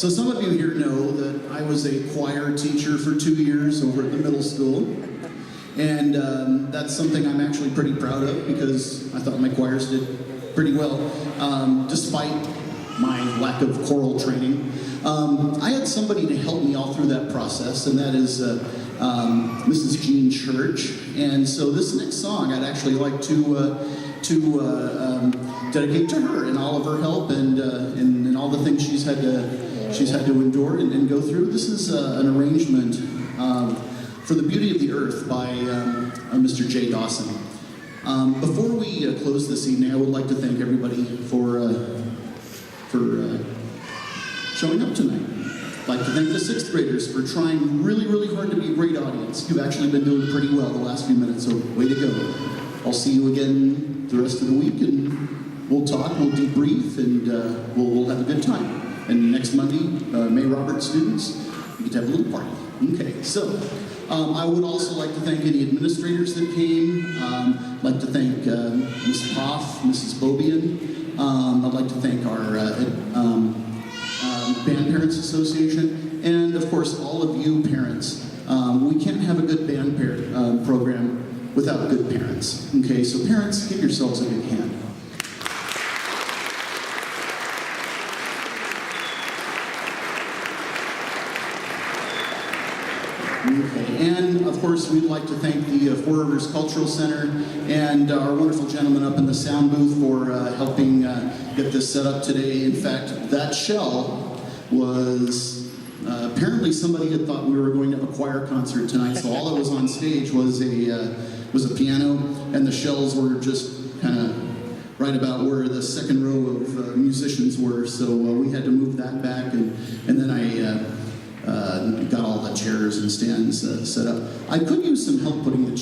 So some of you here know that I was a choir teacher for 2 years over at the middle school. And that's something I'm actually pretty proud of because I thought my choirs did pretty well, despite my lack of choral training. I had somebody to help me all through that process, and that is Mrs. Jean Church. And so this next song I'd actually like to dedicate to her and all of her help and all the things she's had to endure and go through. This is an arrangement for The Beauty of the Earth by Mr. J. Dawson. Before we close this evening, I would like to thank everybody for showing up tonight. I'd like to thank the 6th graders for trying really, really hard to be a great audience. You've actually been doing pretty well the last few minutes, so way to go. I'll see you again the rest of the week, and we'll talk, we'll debrief, and we'll have a good time. And next Monday, May Roberts students, we get to have a little party. Okay, so I would also like to thank any administrators that came. I'd like to thank Ms. Hoff, Mrs. Bobian. I'd like to thank our Band Parents Association, and of course all of you parents. We can't have a good band program without good parents. Okay, so parents, give yourselves a big hand. Okay. And of course, we'd like to thank the Four Rivers Cultural Center and our wonderful gentleman up in the sound booth for helping get this set up today. In fact, that shell was apparently somebody had thought we were going to have a choir concert tonight, so all that was on stage was a piano, and the shells were just kind of right about where the second row of musicians were. So we had to move that back, and then I got all the chairs and stands set up. I could use some help putting the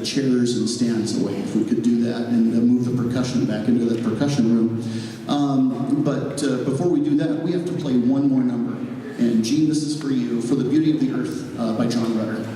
chairs and stands away if we could do that and move the percussion back into the percussion room. But before we do that, we have to play one more number. And Gene, this is for you, for The Beauty of the Earth by John Rutter.